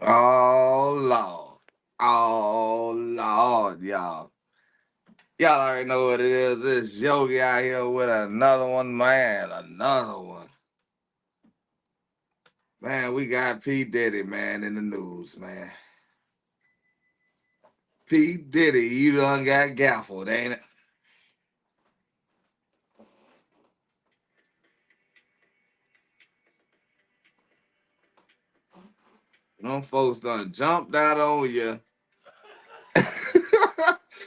Oh Lord. Oh Lord, y'all. Y'all already know what it is. This Yogi out here with another one, man. Another one. Man, we got P. Diddy, man, in the news, man. P. Diddy, you done got gaffled, ain't it? Them folks done jumped out on you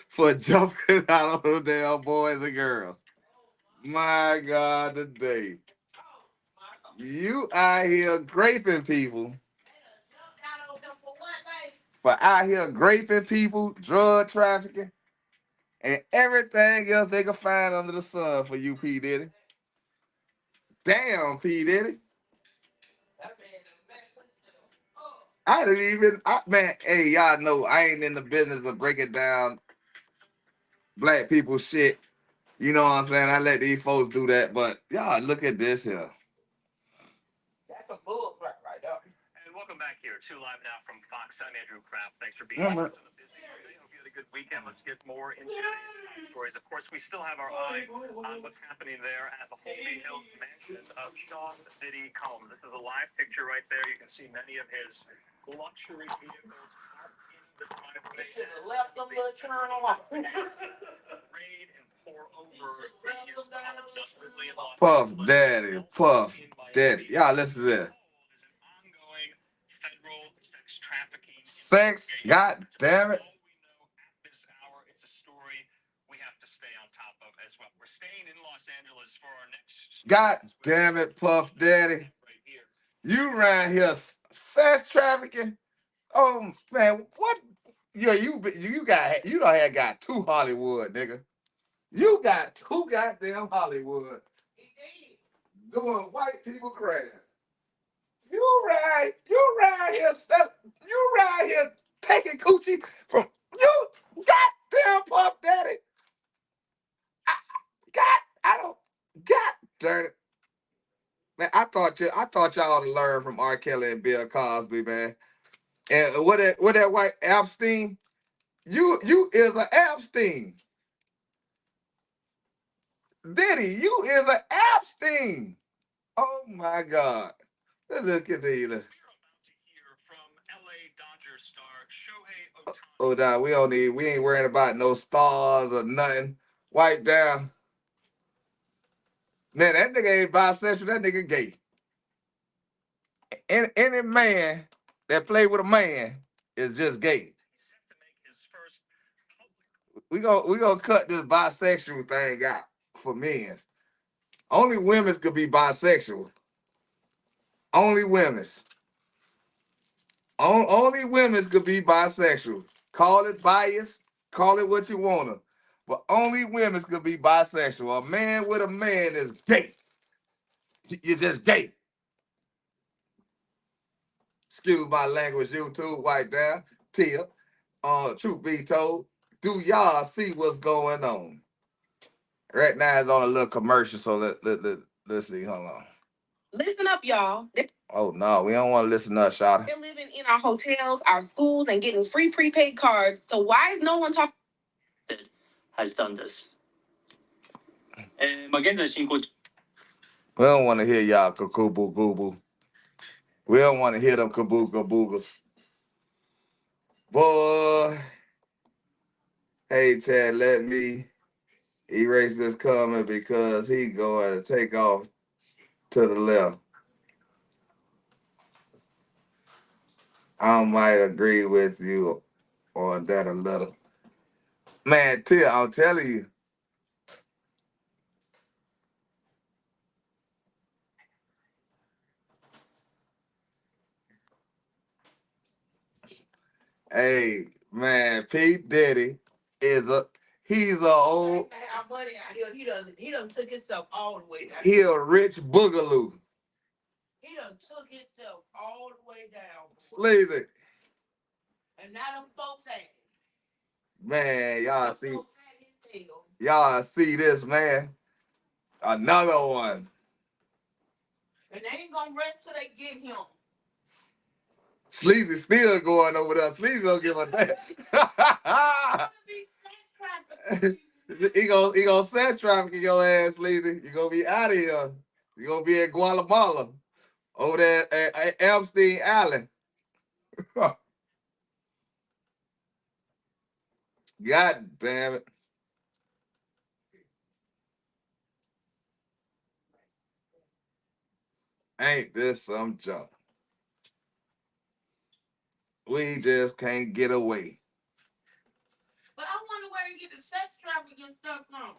for jumping out on them damn boys and girls. My God, today. You out here graping people. For out here graping people, drug trafficking, and everything else they can find under the sun for you, P. Diddy. Damn, P. Diddy. Man, hey, y'all know I ain't in the business of breaking down black people shit. You know what I'm saying? I let these folks do that, but y'all look at this here. That's a bull crap right there. And welcome back here to Live Now from Fox. I'm Andrew Kraft. Thanks for being here on a busy Monday. Hope you had a good weekend. Let's get more into today's stories. Of course, we still have our eye on what's happening there at the Holby Hills mansion of Sean Diddy Combs. This is a live picture right there. You can see many of his luxury vehicles parked in the driveway. You should have left them little turn on. Raid and pour over these homes. Puff Daddy, Puff Daddy. Y'all listen to this. Ongoing federal sex trafficking. Sex, god damn it. This hour, it's a story we have to stay on top of as well. We're staying in Los Angeles for our next. God damn it, Puff Daddy. You around here sex trafficking? Oh man, what? Yeah, you don't have got two Hollywood, nigga. You got two goddamn Hollywood doing white people crap. You right here taking coochie from you goddamn Puff Daddy. I don't God darn it. Man, I thought y'all to learn from R. Kelly and Bill Cosby, man. And what that white Epstein? You is an Epstein. Diddy, you is an Epstein. Oh my God. Let's look at these. Oh, nah, we ain't worrying about no stars or nothing. Wipe down. Man, that nigga ain't bisexual, that nigga gay. Any man that play with a man is just gay. We gonna cut this bisexual thing out for men. Only women could be bisexual. Only women. Only women could be bisexual. Call it bias, call it what you wanna. But only women could be bisexual. A man with a man is gay. You're just gay. Excuse my language, YouTube, white down. Tia. Truth be told, do y'all see what's going on? Right now it's on a little commercial, so let's see. Hold on. Listen up, y'all. Oh no, we don't want to listen up, Shawty. They're living in our hotels, our schools, and getting free prepaid cards. So why is no one talking? Has done this. We don't want to hear y'all cuckoo boo. We don't want to hear them kabooga boogers. Boy, hey Chad, let me erase this comment because he going to take off to the left. I might agree with you on that a little. Man, Tia, I'm telling you. Hey, man, P. Diddy he's a old. Our money out here. He done took himself all the way down. He a rich boogaloo. He done took himself all the way down. Sleazy. And now them folks ain't. Man, y'all see this, man. Another one. And they ain't gonna rest till they get him. Sleazy still going over there. Sleazy don't give a damn. he gonna set traffic in your ass, Sleazy. You gonna be out of here. You gonna be in Guatemala over there at Epstein Island. God damn it. Ain't this some junk? We just can't get away. But I wonder where they get the sex trafficking stuff from.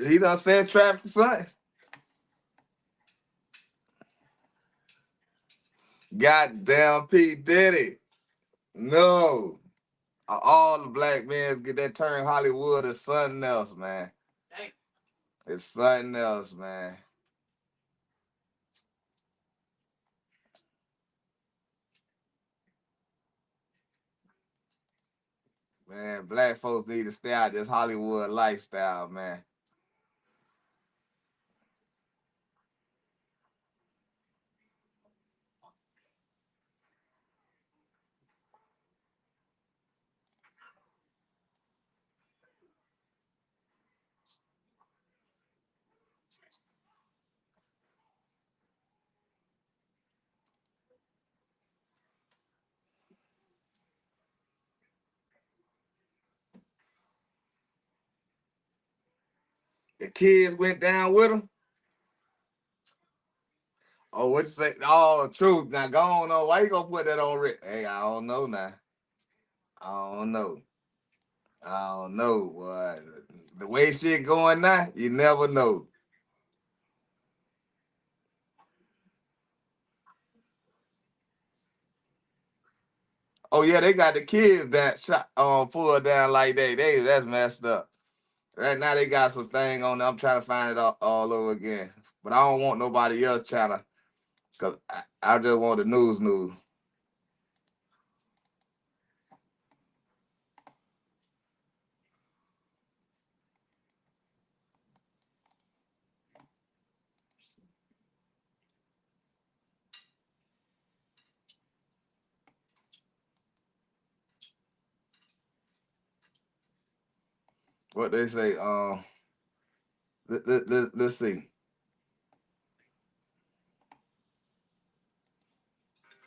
He done said traffic, son. Goddamn p.DIDDY. No. All the black men get that turn Hollywood is something else, man. Damn. It's something else, man. Man, black folks need to stay out this Hollywood lifestyle, man. The kids went down with him. Oh, what you say? Oh, truth. Now, go on. Why you gonna put that on Rick? Hey, I don't know now. I don't know. I don't know. Boy. The way shit going now, you never know. Oh yeah, they got the kids that shot pulled down like that's messed up. Right now they got some thing on there. I'm trying to find it all over again. But I don't want nobody else trying to, cause I just want the news. What they say, let's see.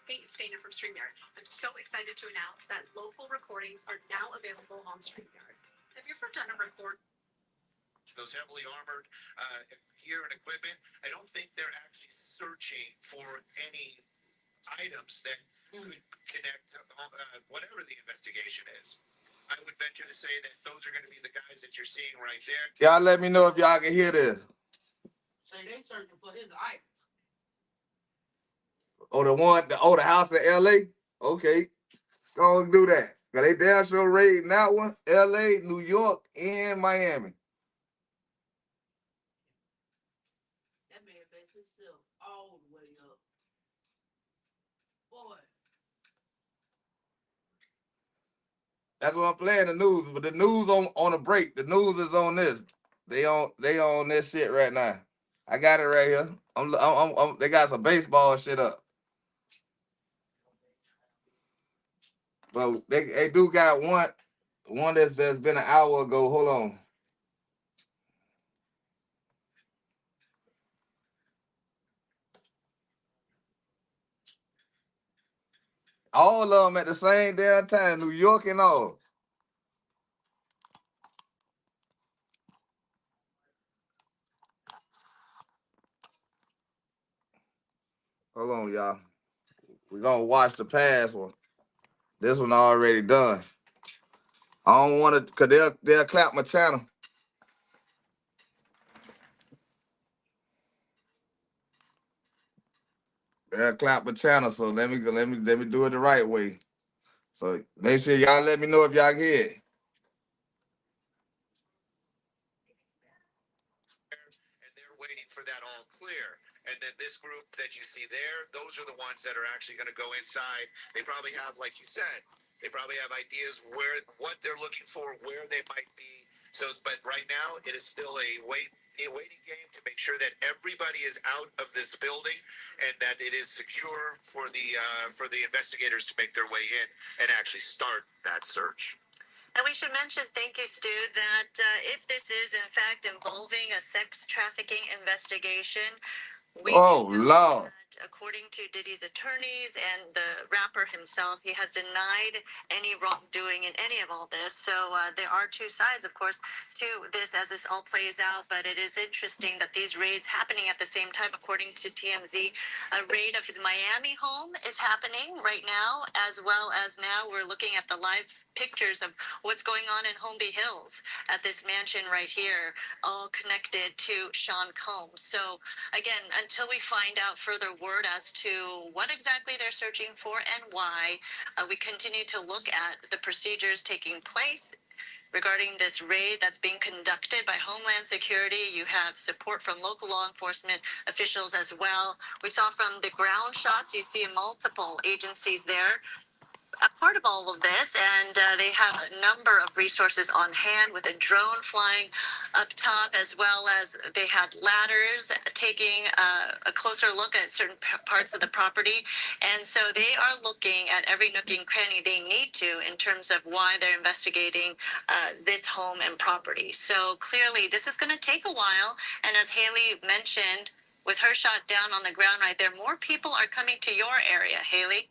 Hey, it's Dana from StreamYard. I'm so excited to announce that local recordings are now available on StreamYard. Have you ever done a record? Those heavily armored gear and equipment, I don't think they're actually searching for any items that could connect whatever the investigation is. I would venture to say that those are going to be the guys that you're seeing right there. Y'all let me know if y'all can hear this. Say they searching for his items. Oh, the house in L.A.? Okay, go and do that. Cause they damn sure raiding that one. L.A., New York, and Miami. That man best himself all the way up. Boy. That's what I'm playing the news. But the news on a break. The news is on this. They on this shit right now. I got it right here. They got some baseball shit up. But they do got one that's been an hour ago. Hold on. All of them at the same damn time, New York and all. Hold on, y'all. We're gonna watch the past one. This one already done. I don't want to, cause they'll clap my channel. They'll clap my channel. So let me do it the right way. So make sure y'all let me know if y'all can hear it. And they're waiting for that all clear. And then this group that you see there, those are the ones that are actually going to go inside. They probably have, like you said, they probably have ideas what they're looking for, where they might be. So, but right now it is still a wait a waiting game to make sure that everybody is out of this building and that it is secure for the investigators to make their way in and actually start that search. And we should mention, thank you, Stu, that if this is in fact involving a sex trafficking investigation, we Oh do know Lord. that according to Diddy's attorneys and the rapper himself, he has denied any wrongdoing in any of all this. So there are two sides, of course, to this as this all plays out. But it is interesting that these raids happening at the same time, according to TMZ. A raid of his Miami home is happening right now, as well as now we're looking at the live pictures of what's going on in Holmby Hills at this mansion right here, all connected to Sean Combs. So again, until we find out further word as to what exactly they're searching for and why, we continue to look at the procedures taking place regarding this raid that's being conducted by Homeland Security. You have support from local law enforcement officials as well. We saw from the ground shots, you see multiple agencies there a part of all of this, and they have a number of resources on hand with a drone flying up top, as well as they had ladders taking a closer look at certain parts of the property. And so they are looking at every nook and cranny they need to in terms of why they're investigating this home and property. So clearly, this is going to take a while. And as Haley mentioned, with her shot down on the ground right there, more people are coming to your area, Haley.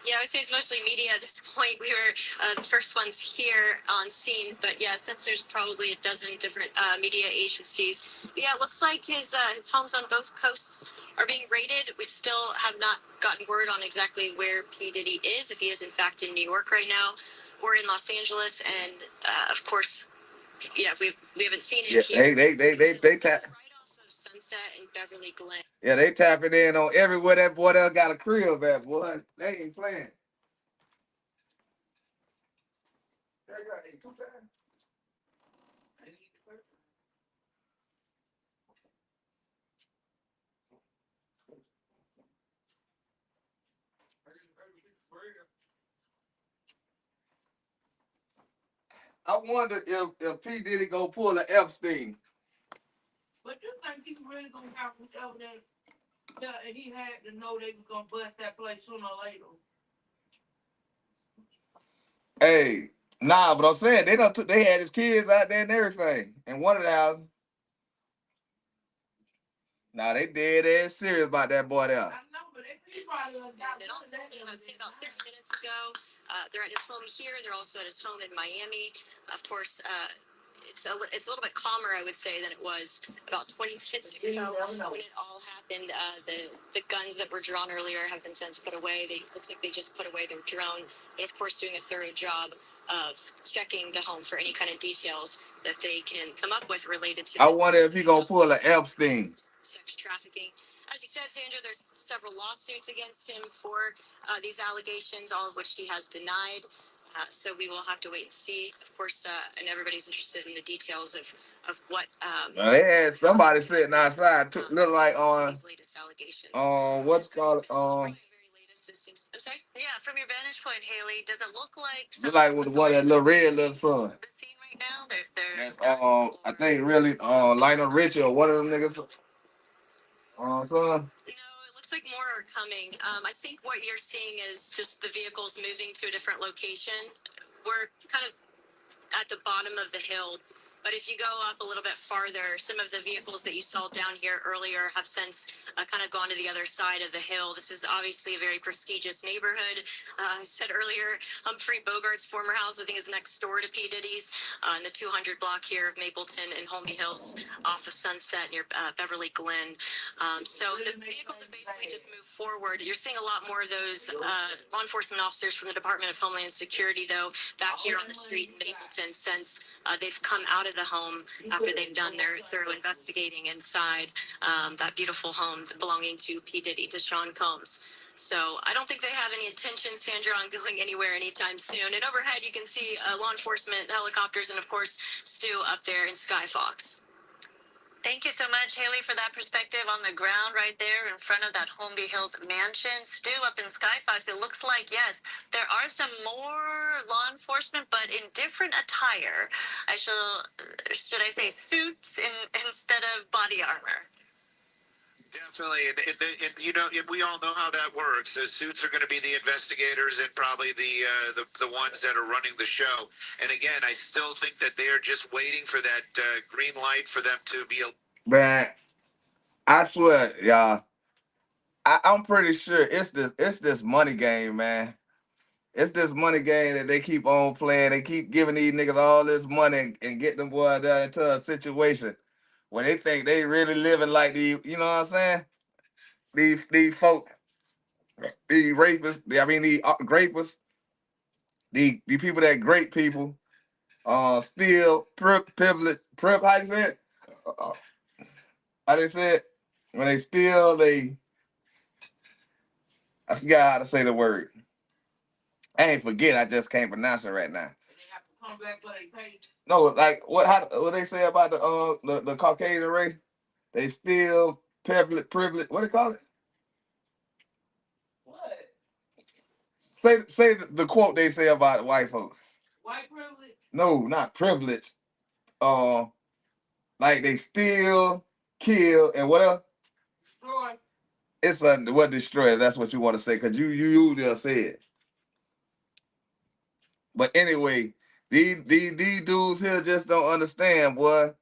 Yeah, I would say it's mostly media at this point. We were the first ones here on scene, but yeah, since there's probably a dozen different media agencies. But yeah, it looks like his homes on both coasts are being raided. We still have not gotten word on exactly where P. Diddy is, if he is in fact in New York right now or in Los Angeles, and of course, yeah, we haven't seen him Yeah, here. they tap. Right off of Sunset and Beverly Glen. Yeah, they tapping in on everywhere that boy that got a crib at, boy. They ain't playing. I wonder if P. Diddy go pull a Epstein. But you think he really gonna have whatever that? Yeah, and he had to know they was gonna bust that place sooner or later. Hey, nah, but I'm saying they had his kids out there and everything. And one of the houses. Nah, they dead ass serious about that boy there. I know, but he probably got And also, I'd say about 30 minutes ago, they're at his home here. They're also at his home in Miami. Of course, it's a little bit calmer, I would say, than it was about 20 minutes ago when it all happened. The guns that were drawn earlier have been since put away. They looks like they just put away their drone, and of course, doing a thorough job of checking the home for any kind of details that they can come up with related to. I wonder if he gonna pull a Epstein. Sex trafficking. As you said, Sandra, there's several lawsuits against him for these allegations, all of which he has denied. So we will have to wait and see. Of course, and everybody's interested in the details of what. They had somebody sitting outside, look like these latest allegations. what's called I'm sorry. Yeah, from your vantage point, Haley, does it look like with the one that little red little son? The scene right now, they're That's I think really Lionel Richie or one of them niggas. Son. No, it looks like more are coming. I think what you're seeing is just the vehicles moving to a different location. We're kind of at the bottom of the hill. But if you go up a little bit farther, some of the vehicles that you saw down here earlier have since kind of gone to the other side of the hill. This is obviously a very prestigious neighborhood. I said earlier, Humphrey Bogart's former house, I think, is next door to P. Diddy's in the 200 block here of Mapleton and Holmby Hills off of Sunset near Beverly Glen. So the vehicles have basically just moved forward. You're seeing a lot more of those law enforcement officers from the Department of Homeland Security, though, back here on the street in Mapleton since they've come out of the home after they've done their thorough investigating inside that beautiful home belonging to P. Diddy, to Sean Combs. So I don't think they have any intention, Sandra, on going anywhere anytime soon. And overhead, you can see law enforcement helicopters and, of course, Stu up there in Sky Fox. Thank you so much, Haley, for that perspective on the ground right there in front of that Holmby Hills mansion. Stu, up in Skyfox, it looks like, yes, there are some more law enforcement, but in different attire. Should I say suits instead of body armor? Definitely, and you know, we all know how that works. The suits are going to be the investigators and probably the ones that are running the show. And again, I still think that they are just waiting for that green light for them to be. Man, I swear, y'all. I'm pretty sure it's this money game, man. It's this money game that they keep on playing. They keep giving these niggas all this money and get them boys down into a situation where they think they really living like these. You know what I'm saying? These folk, these rapists. I mean these grapists. The people that grape people. Still privilege. How you say it? Uh, how they say it? When they steal, I forgot how to say the word. I ain't forget. I just can't pronounce it right now. And they have to come back for their pay. No, like what they say about the Caucasian race? They still privilege. What they call it? What? Say the quote they say about white folks. White privilege? No, not privilege. Uh, like they steal, kill, and what else? Destroy. It's what destroy. That's what you want to say because you usually say it. But anyway, these dudes here just don't understand, boy,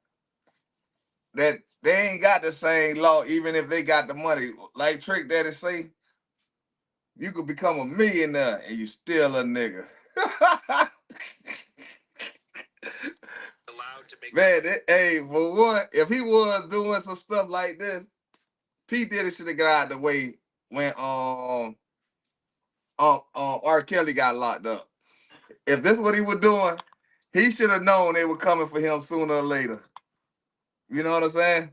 that they ain't got the same law, even if they got the money. Like Trick Daddy say, you could become a millionaire and you still a nigga. Allowed to make. Man, hey, for one, if he was doing some stuff like this, P.DIDDY should have got out the way when R. Kelly got locked up. If this is what he was doing, he should have known they were coming for him sooner or later. You know what I'm saying?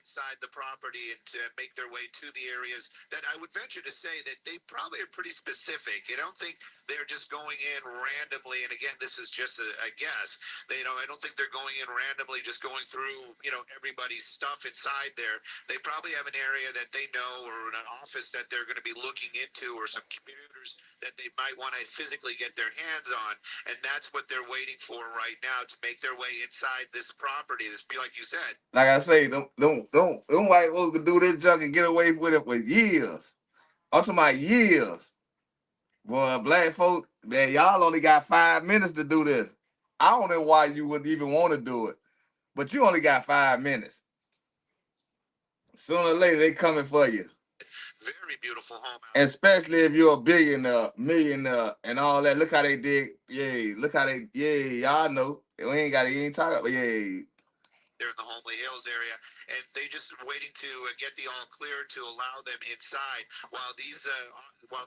Inside the property and to make their way to the areas that I would venture to say that they probably are pretty specific. I don't think they're just going in randomly. And again, this is just a guess. I don't think they're going in randomly, just going through, everybody's stuff inside there. They probably have an area that they know or an office that they're going to be looking into or some computers that they might want to physically get their hands on. And that's what they're waiting for right now to make their way inside this property. This be like you said. Like I say, don't white folks can do this junk and get away with it for years. I'm talking about years. Boy, black folks, man, y'all only got 5 minutes to do this. I don't know why you would even want to do it, but you only got 5 minutes. Sooner or later, they coming for you. Very beautiful home. Especially if you're a billionaire, millionaire, and all that. Look how they did. Y'all know. We ain't talking about, They're in the Homely Hills area, and they just waiting to get the all clear to allow them inside. While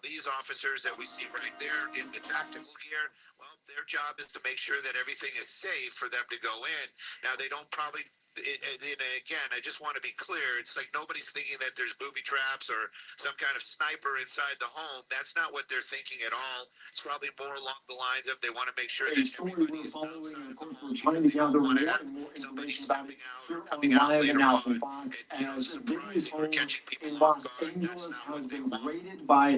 these officers that we see right there in the tactical gear, well, their job is to make sure that everything is safe for them to go in. Now they don't probably. Again, I just want to be clear. It's like nobody's thinking that there's booby traps or some kind of sniper inside the home. That's not what they're thinking at all. It's probably more along the lines of they want to make sure that everybody's outside of the home. We're trying to gather more and more Somebody information about stepping it out here or on coming out live later and now on from Fox and as Diddy's surprising or home catching people in off Los guard. That's Angeles not has what they been want. raided by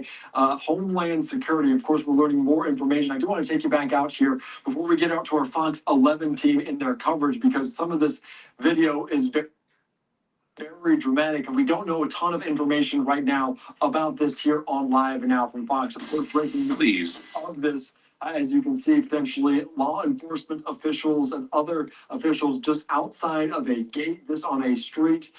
Homeland Security. Of course, we're learning more information. I do want to take you back out here before we get out to our Fox 11 team in their coverage because some of this video is very dramatic, and we don't know a ton of information right now about this here on Live and Now from Fox. Of course, breaking news of this, as you can see, potentially law enforcement officials and other officials just outside of a gate, this on a street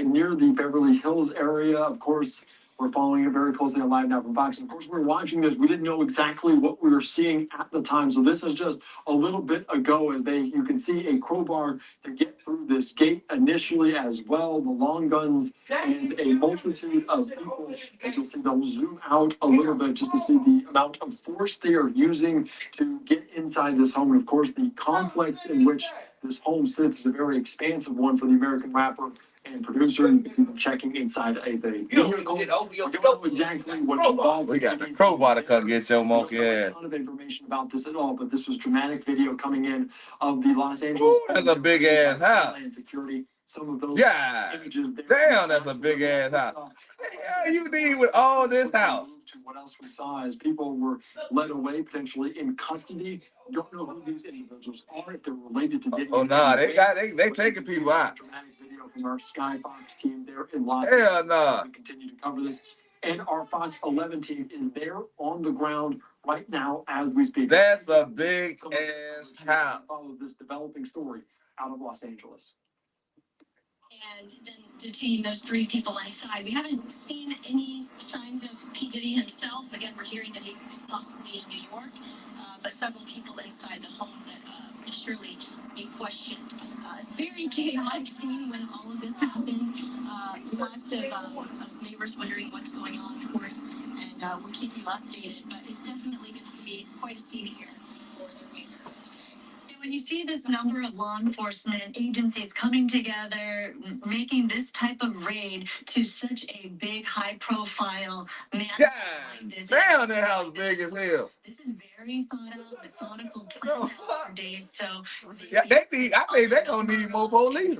near the Beverly Hills area. Of course, we're following it very closely on Live Now from Fox. Of course, we're watching this. We didn't know exactly what we were seeing at the time. So this is just a little bit ago as you can see a crowbar to get through this gate initially as well. The long guns and a multitude of people. As you'll see, they'll zoom out a little bit just to see the amount of force they are using to get inside this home. And of course, the complex in which this home sits is a very expansive one for the American rapper and producer. You can see them checking inside a vehicle. We don't know exactly what's involved. We got the crowbar to come get your monkey ass. A ton of information about this at all, but this was dramatic video coming in of the Los Angeles. Ooh, that's a big ass house. Security. Some of those images there. Damn, that's a big ass house. Yeah, you need with all this house. What else we saw is people were led away, potentially in custody. Don't know who these individuals are, if they're related to Diddy. Oh nah, they taking people out. Dramatic video from our Sky Fox team there in Los Hell Angeles. nah. We continue to cover this, and our Fox 11 team is there on the ground right now as we speak. That's a big ass house. Follow this developing story out of Los Angeles. And then detain those 3 people inside. We haven't seen any signs of P. Diddy himself. Again, we're hearing that he was possibly in New York, but several people inside the home that will surely be questioned. It's very chaotic scene when all of this happened. Lots of neighbors wondering what's going on, of course, and we'll keep you updated. But it's definitely going to be quite a scene here for the remainder of the day. When you see this number of law enforcement agencies coming together, making this type of raid to such a big, high-profile man, damn, that house big as hell. This is very thought out, methodical plan for days. So yeah, I think they're gonna need more police.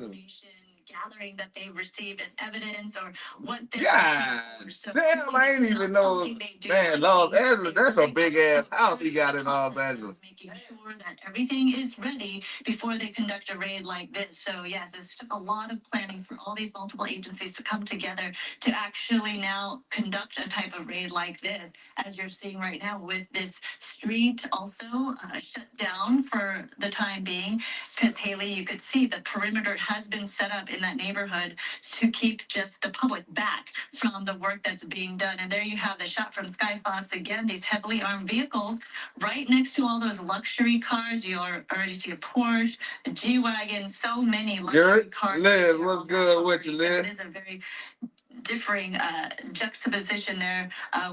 Gathering that they received as evidence or what they're so damn, I ain't even know. Man, Los Angeles, that's a big ass house he got in Los Angeles. Making sure that everything is ready before they conduct a raid like this. So yes, it's a lot of planning for all these multiple agencies to come together to actually now conduct a type of raid like this, as you're seeing right now with this street also shut down for the time being. Because Haley, you could see the perimeter has been set up in that neighborhood to keep just the public back from the work that's being done. And there you have the shot from Sky Fox again, these heavily armed vehicles right next to all those luxury cars. You already see a Porsche, a G-Wagon, so many luxury cars. Liz, what's good with you, Liz? It is a very differing juxtaposition there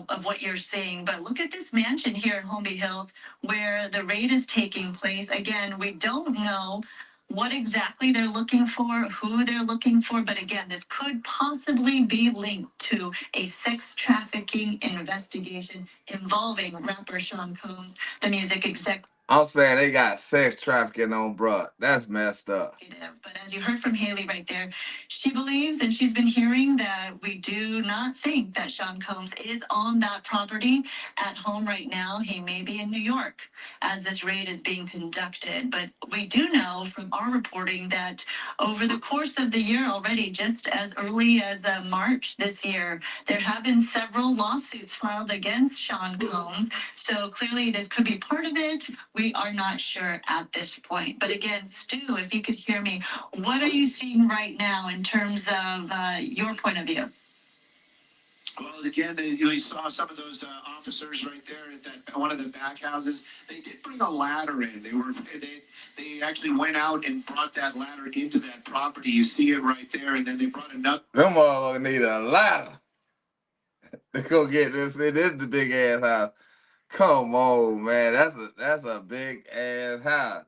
of what you're seeing. But look at this mansion here in Holmby Hills where the raid is taking place. Again, we don't know what exactly they're looking for, who they're looking for, but again, this could possibly be linked to a sex trafficking investigation involving rapper Sean Combs, the music exec. I'm saying they got sex trafficking on bruh. That's messed up. But as you heard from Haley right there, she believes and she's been hearing that we do not think that Sean Combs is on that property at home right now. He may be in New York as this raid is being conducted. But we do know from our reporting that over the course of the year already, just as early as March this year, there have been several lawsuits filed against Sean Combs. So clearly this could be part of it. We are not sure at this point. But again, Stu, if you could hear me, what are you seeing right now in terms of your point of view? Well, again, you saw some of those officers right there at that one of the back houses. They did bring a ladder in. They actually went out and brought that ladder into that property. You see it right there, and then they brought another. Them motherfuckers need a ladder to go get this. It is the big ass house. Come on, man. That's a big ass house.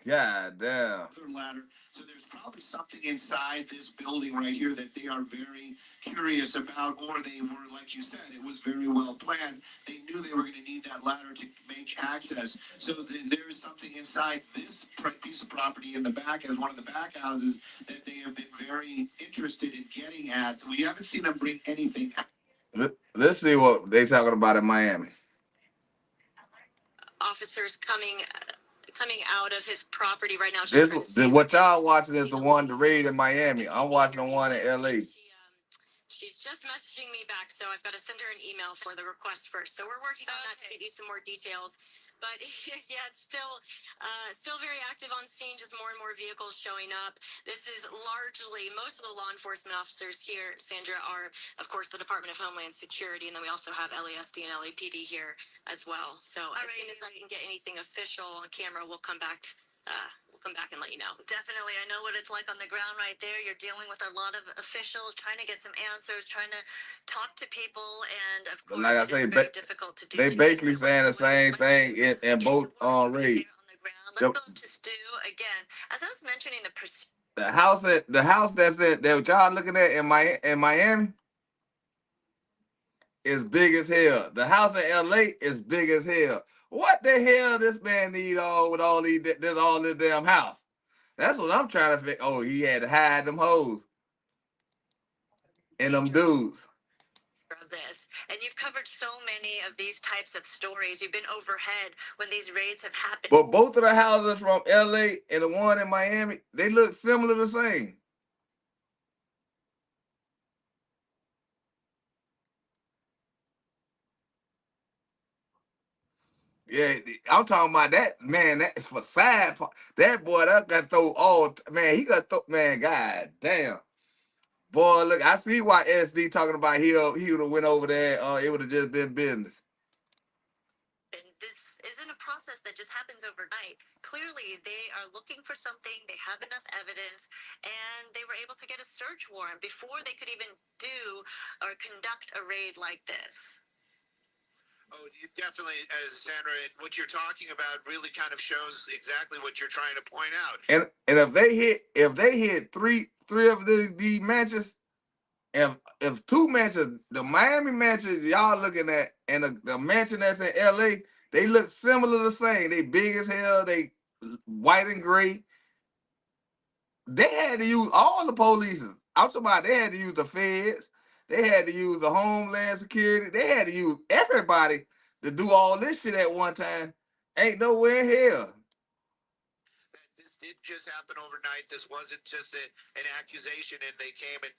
God damn. Ladder. So there's probably something inside this building right here that they are very curious about, or they were, like you said, it was very well planned. They knew they were going to need that ladder to make access. So there's something inside this piece of property in the back, as one of the back houses, that they have been very interested in getting at. We haven't seen them bring anything. Let's see what they talking about in Miami. Officers coming out of his property right now. What y'all watching is the one, the raid in Miami. I'm watching the one in LA. She's just messaging me back, so I've got to send her an email for the request first. So we're working on that to get you some more details. But yeah, it's still very active on scene, just more and more vehicles showing up. This is largely, most of the law enforcement officers here, Sandra, are, of course, the Department of Homeland Security, and then we also have LASD and LAPD here as well. So as soon as I can get anything official on camera, we'll come back and let you know. Definitely. I know what it's like on the ground right there. You're dealing with a lot of officials, trying to get some answers, trying to talk to people, and of course, like I say, it's very difficult to do. They basically saying the same thing in both raids. Let's go to Stu again. As I was mentioning, the house that y'all looking at in Miami is big as hell. The house in LA is big as hell. What the hell this man need all with all these this all this damn house? That's what I'm trying to figure. Oh, he had to hide them hoes and them dudes. Of this, and you've covered so many of these types of stories. You've been overhead when these raids have happened. But both of the houses from LA and the one in Miami, they look similar the same. Yeah, I'm talking about that man. That's for side. That boy, that got throw all man. He got throw man. God damn, boy. Look, I see why SD talking about he would have went over there. It would have just been business. And this isn't a process that just happens overnight. Clearly, they are looking for something. They have enough evidence, and they were able to get a search warrant before they could even do or conduct a raid like this. Oh, you definitely, as Sandra, what you're talking about really kind of shows exactly what you're trying to point out. And if they hit three of the matches, if two matches, the Miami matches y'all looking at, and the mansion that's in LA, they look similar the same. They big as hell. They white and gray. They had to use all the police. I'm talking about they had to use the feds. They had to use the Homeland Security. They had to use everybody to do all this shit at one time. Ain't nowhere in hell. This did just happen overnight. This wasn't just an accusation, and they came and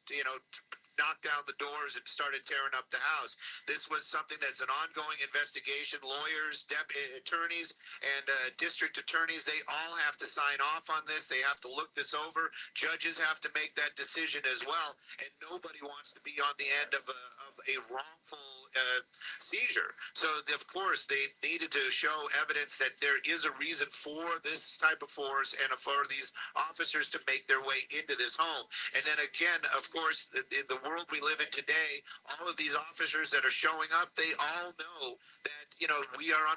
knocked down the doors and started tearing up the house. This was something that's an ongoing investigation. Lawyers, attorneys, and district attorneys, they all have to sign off on this. They have to look this over. Judges have to make that decision as well. And nobody wants to be on the end of a wrongful seizure. So, of course, they needed to show evidence that there is a reason for this type of force and for these officers to make their way into this home. And then again, of course, the world we live in today, all of these officers that are showing up, they all know that, we are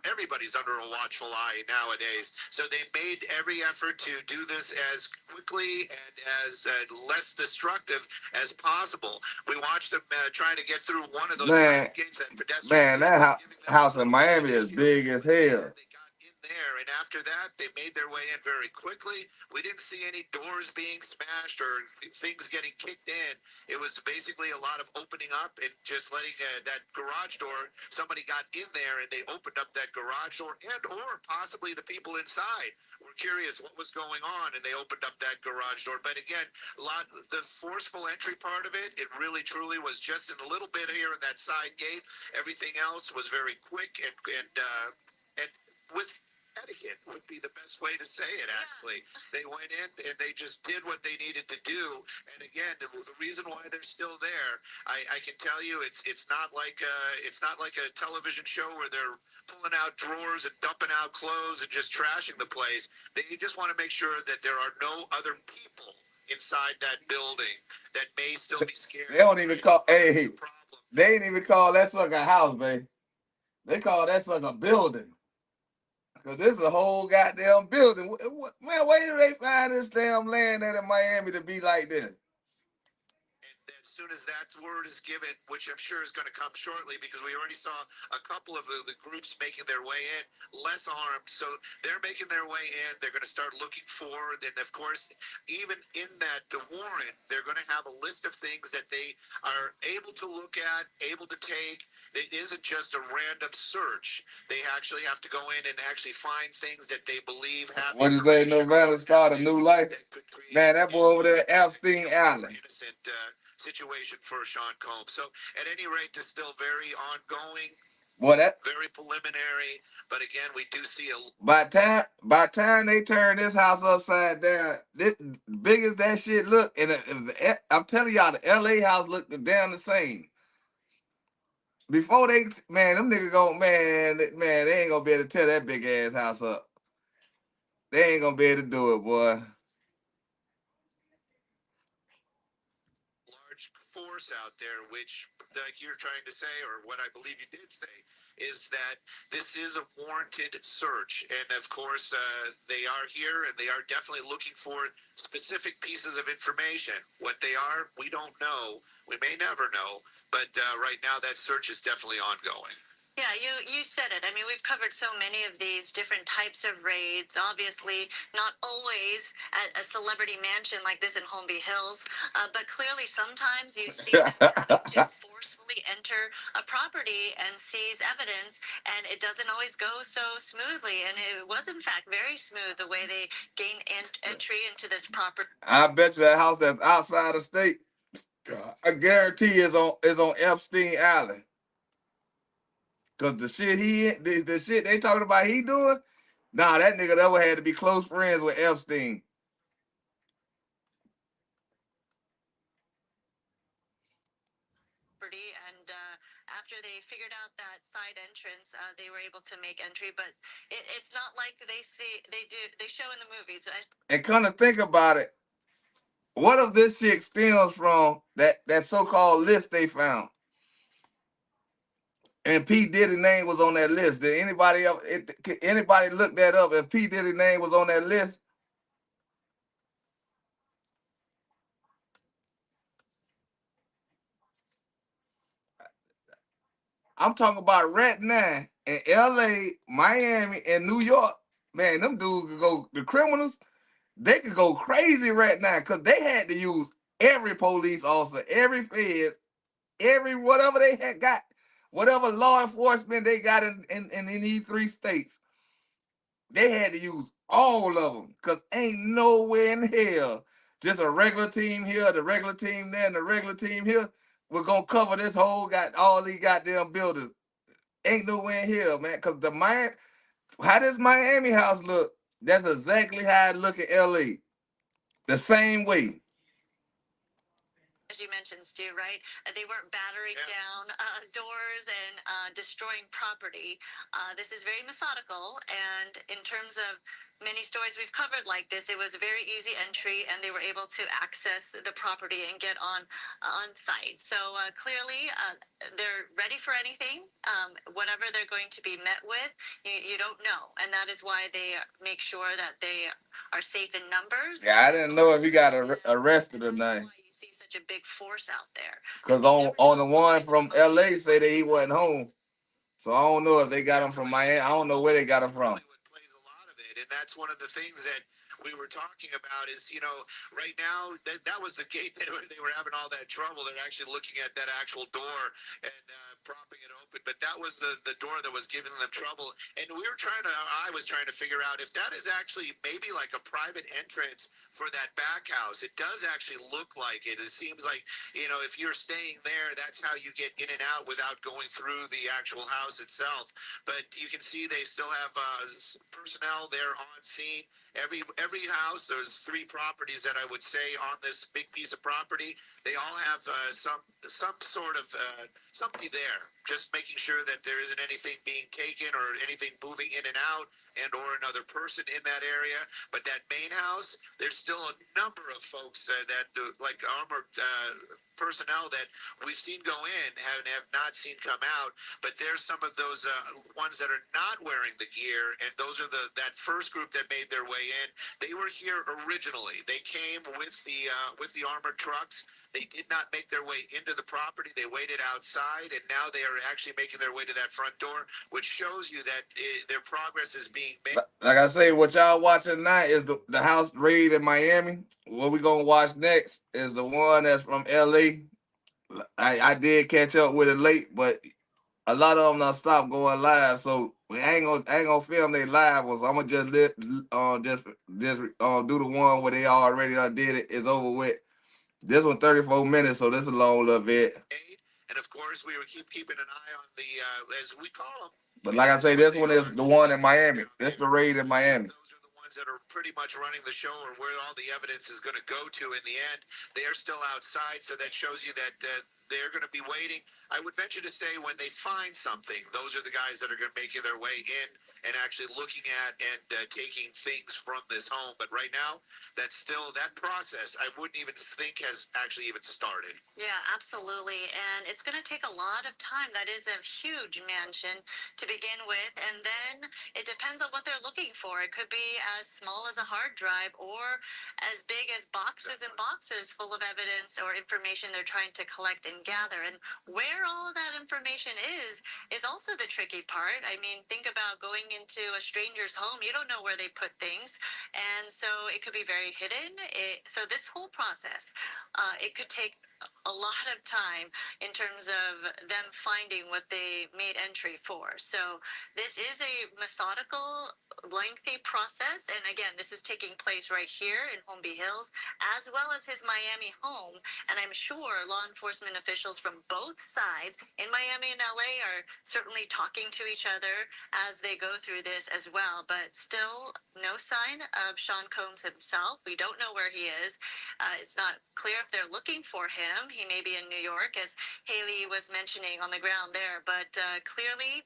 everybody's under a watchful eye nowadays. So they made every effort to do this as quickly and as less destructive as possible. We watched them trying to get through one of those gates that pedestrians. Man, that house in Miami is big as hell. There, and after that they made their way in very quickly. We didn't see any doors being smashed or things getting kicked in. It was basically a lot of opening up and just letting that garage door, somebody got in there and they opened up that garage door, and or possibly the people inside were curious what was going on and they opened up that garage door. But again, the forceful entry part of it, it really truly was just in a little bit here in that side gate. Everything else was very quick and with etiquette would be the best way to say it. Actually, they went in and they just did what they needed to do. And again, the reason why they're still there, I can tell you, it's not like a television show where they're pulling out drawers and dumping out clothes and just trashing the place. They just want to make sure that there are no other people inside that building that may still be scared. They don't even call. Hey, they ain't even call that sucker a house, babe. They call that sucker a building. Because this is a whole goddamn building. Man, where do they find this damn land in Miami to be like this? And as soon as that word is given, which I'm sure is going to come shortly, because we already saw a couple of the groups making their way in, less armed. So they're making their way in. They're going to start looking for, and of course, even in that warrant, they're going to have a list of things that they are able to look at, able to take. It isn't just a random search. They actually have to go in and actually find things that they believe have. What you say, Nevada start a new life? Man, that boy over there, Epstein Island. Innocent situation for Sean Combs. So at any rate, it's still very ongoing. Very preliminary, but again, we do see by time they turn this house upside down, this big as that shit look, and I'm telling y'all, the LA house looked damn the same. Before them niggas they ain't gonna be able to tear that big ass house up. They ain't gonna be able to do it, boy. Large force force out there, which, like you're trying to say, or what I believe you did say, is that this is a warranted search. And of course, they are here and they are definitely looking for specific pieces of information. What they are, we don't know. We may never know. But right now, that search is definitely ongoing. Yeah, you said it. I mean, we've covered so many of these different types of raids. Obviously, not always at a celebrity mansion like this in Holmby Hills, but clearly sometimes you see them having to forcefully enter a property and seize evidence, and it doesn't always go so smoothly. And it was, in fact, very smooth the way they gained entry into this property. I bet you that house that's outside the state, I guarantee is on Epstein Island. Cause the shit the shit they talking about he doing, nah, that nigga ever had to be close friends with Epstein. And after they figured out that side entrance, they were able to make entry. But it's not like they show in the movies. And kind of think about it, what if this shit stems from that so-called list they found? And P.DIDDY name was on that list. Did anybody else? Anybody look that up? If P.DIDDY name was on that list, I'm talking about right now in L.A., Miami, and New York. Man, them dudes could go. The criminals, they could go crazy right now because they had to use every police officer, every fed, every whatever they had got, whatever law enforcement they got in these 3 states. They had to use all of them because ain't nowhere in hell just a regular team here, the regular team there, and the regular team here. We're gonna cover this whole got all these goddamn buildings. Ain't nowhere in here, man. Cause how does Miami house look? That's exactly how it look in LA. The same way. As you mentioned, Stu, right? They weren't battering down doors and destroying property. This is very methodical. And in terms of many stories we've covered like this, it was a very easy entry, and they were able to access the property and get on site. So clearly, they're ready for anything. Whatever they're going to be met with, you don't know, and that is why they make sure that they are safe in numbers. Yeah, I didn't know if he got arrested or not. See such a big force out there. Cause on the one from LA say that he wasn't home. So I don't know if they got him from Miami. I don't know where they got him from. Plays a lot of it, and that's one of the things that we were talking about is, right now that was the gate that they were having all that trouble. They're actually looking at that actual door and propping it open, but that was the door that was giving them trouble. And I was trying to figure out if that is actually maybe like a private entrance for that back house. It does actually look like it. It seems like, if you're staying there, that's how you get in and out without going through the actual house itself. But you can see they still have personnel there on scene. Every house, there's 3 properties that I would say on this big piece of property. They all have some sort of somebody there, just making sure that there isn't anything being taken or anything moving in and out, and or another person in that area. But that main house, there's still a number of folks like armored personnel that we've seen go in and have not seen come out. But there's some of those ones that are not wearing the gear, and those are that first group that made their way in. They were here originally. They came with the armored trucks. They did not make their way into the property. They waited outside, and now they are actually making their way to that front door, which shows you that their progress is being made. Like I say, what y'all watching tonight is the house raid in Miami. What we gonna watch next is the one that's from LA. I did catch up with it late, but a lot of them done stopped going live, so we ain't gonna film they live ones. I'm gonna just do the one where they already done did it. It's over with. This one 34 minutes, so this is a long little bit. And of course, we will keep keeping an eye on the as we call them. But like I say, this one is the one in Miami. This the raid in Miami. Those are the ones that are pretty much running the show, or where all the evidence is going to go to in the end. They are still outside, so that shows you that they're going to be waiting. I would venture to say when they find something, those are the guys that are going to make their way in and actually looking at and taking things from this home. But right now, that's still that process. I wouldn't even think has actually even started. Yeah, absolutely. And it's going to take a lot of time. That is a huge mansion to begin with. And then it depends on what they're looking for. It could be as small as a hard drive or as big as boxes and boxes full of evidence or information they're trying to collect and gather. And where all of that information is also the tricky part. I mean, think about going into a stranger's home. You don't know where they put things. And so it could be very hidden. So this whole process, it could take a lot of time in terms of them finding what they made entry for. So this is a methodical, lengthy process. And again, this is taking place right here in Holmby Hills, as well as his Miami home. And I'm sure law enforcement officials from both sides in Miami and LA are certainly talking to each other as they go through this as well. But still, no sign of Sean Combs himself. We don't know where he is. It's not clear if they're looking for him. He may be in New York, as Haley was mentioning on the ground there. But clearly,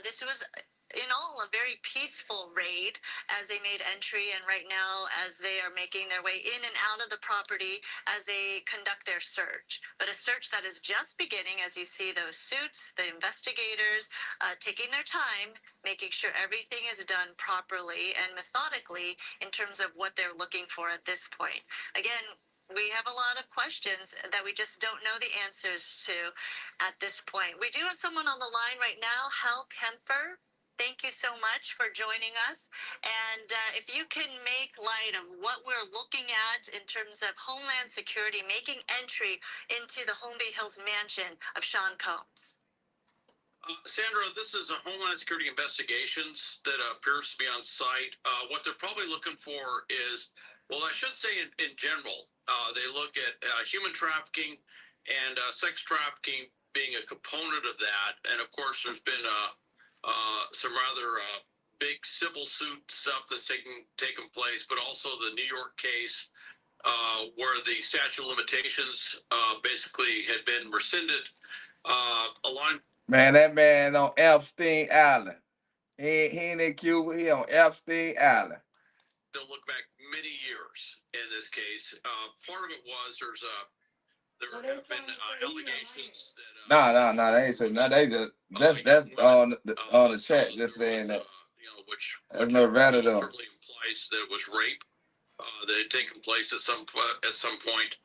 this was in all a very peaceful raid as they made entry, and right now as they are making their way in and out of the property as they conduct their search. But a search that is just beginning, as you see those suits, the investigators taking their time, making sure everything is done properly and methodically in terms of what they're looking for at this point. Again, we have a lot of questions that we just don't know the answers to at this point. We do have someone on the line right now, Hal Kemper. Thank you so much for joining us. And if you can make light of what we're looking at in terms of Homeland Security making entry into the Holmby Hills mansion of Sean Combs. Sandra, this is a Homeland Security Investigations that appears to be on site. What they're probably looking for is, well, I should say in general, they look at human trafficking and sex trafficking being a component of that. And of course, there's been some rather big civil suit stuff that's taken place, but also the New York case where the statute of limitations basically had been rescinded. Along Man, that man on Epstein Island. He ain't in Cuba. He on Epstein Island. Don't look back many years in this case. Part of it was there have been allegations that No, they ain't saying no. They just that's on the chat just saying that. Which no rather though. certainly implies that it was rape that had taken place at some point.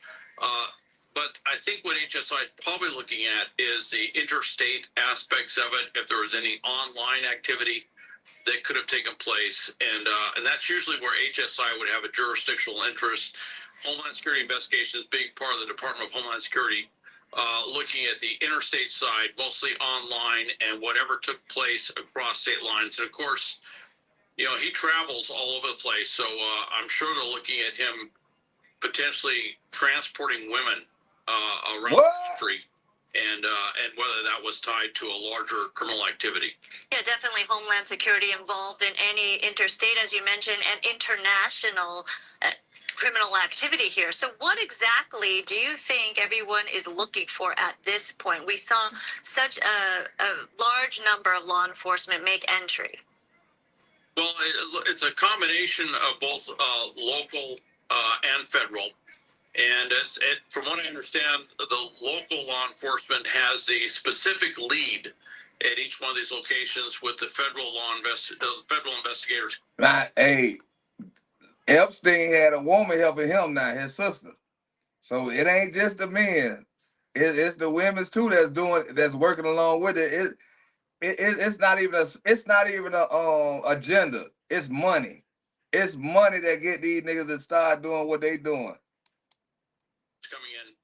But I think what HSI is probably looking at is the interstate aspects of it. If there was any online activity that could have taken place, and that's usually where HSI would have a jurisdictional interest. Homeland Security Investigations, being part of the Department of Homeland Security, looking at the interstate side, mostly online, and whatever took place across state lines. And of course, he travels all over the place, so I'm sure they're looking at him potentially transporting women around the country, and whether that was tied to a larger criminal activity. Yeah, definitely Homeland Security involved in any interstate, as you mentioned, and international criminal activity here. So what exactly do you think everyone is looking for at this point? We saw such a large number of law enforcement make entry. Well, it's a combination of both local and federal. And from what I understand, the local law enforcement has the specific lead at each one of these locations with the federal federal investigators. Now, hey, Epstein had a woman helping him now, his sister. So it ain't just the men; it's the women too that's working along with it. It's not even a agenda. It's money. It's money that get these niggas to start doing what they doing. Coming in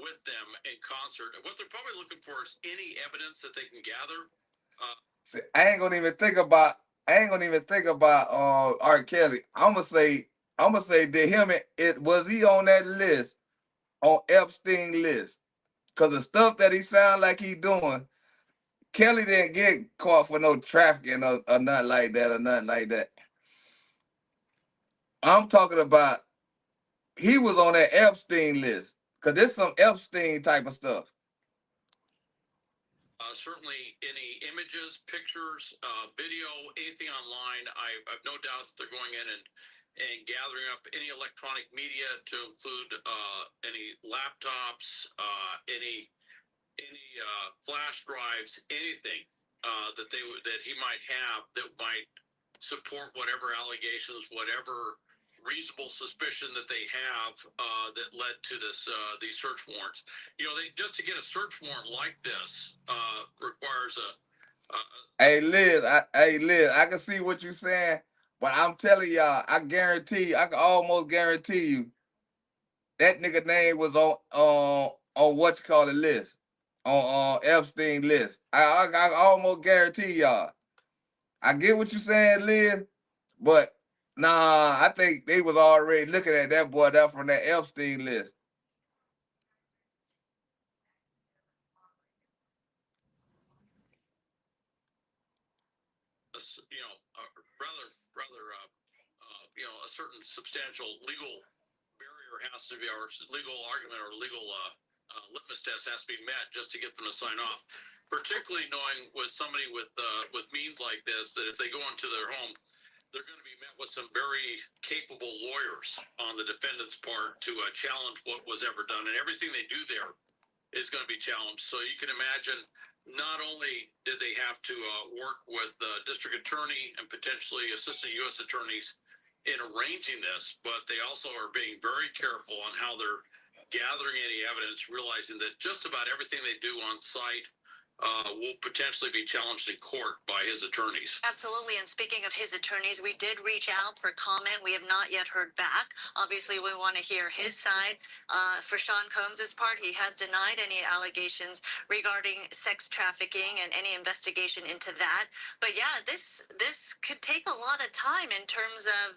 with them in concert. And what they're probably looking for is any evidence that they can gather. See, I ain't gonna even think about R. Kelly. I'm gonna say was he on that list, on Epstein list? Cause the stuff that he sound like he doing, Kelly didn't get caught for no trafficking or nothing like that. I'm talking about he was on that Epstein list. Cause there's some Epstein type of stuff. Certainly, any images, pictures, video, anything online, I've no doubt that they're going in and gathering up any electronic media to include any laptops, any flash drives, anything that he might have that might support whatever allegations, whatever reasonable suspicion that they have that led to these search warrants. You know, just to get a search warrant like this requires a Hey Liz, I can see what you're saying, but I'm telling y'all, I can almost guarantee you, that nigga name was on what you call the list, on Epstein list. I almost guarantee y'all. I get what you're saying, Liz, but nah, I think they was already looking at that boy there from that Epstein list. you know, rather a certain substantial legal barrier has to be, or legal argument or legal litmus test has to be met just to get them to sign off. Particularly knowing with somebody with means like this, that if they go into their home, they're going to be met with some very capable lawyers on the defendant's part to challenge what was ever done, and everything they do there is going to be challenged. So you can imagine, not only did they have to work with the district attorney and potentially assistant U.S. attorneys in arranging this, but they also are being very careful on how they're gathering any evidence, realizing that just about everything they do on site will potentially be challenged in court by his attorneys. Absolutely. And speaking of his attorneys, we did reach out for comment. We have not yet heard back. Obviously, we want to hear his side. For Sean Combs's part, he has denied any allegations regarding sex trafficking and any investigation into that. But yeah, this could take a lot of time in terms of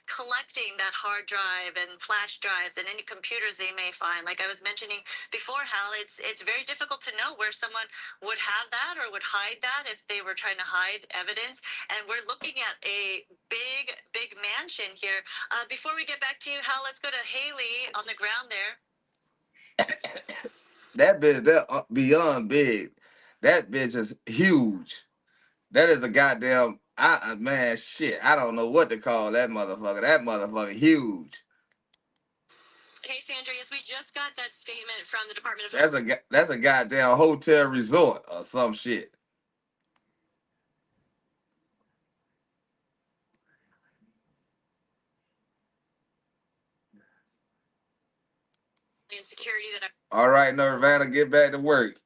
collecting that hard drive and flash drives and any computers they may find. Like I was mentioning before, Hal, it's very difficult to know where someone would have that or would hide that if they were trying to hide evidence. And we're looking at a big mansion here. Before we get back to you, Hal, let's go to Haley on the ground there. That bitch, that beyond big. That bitch is huge. That is a goddamn, man, shit. I don't know what to call that motherfucker. That motherfucker huge. Hey, Sandra, yes, we just got that statement from the Department of That's a goddamn hotel resort or some shit. and Security that All right, Nirvana, get back to work.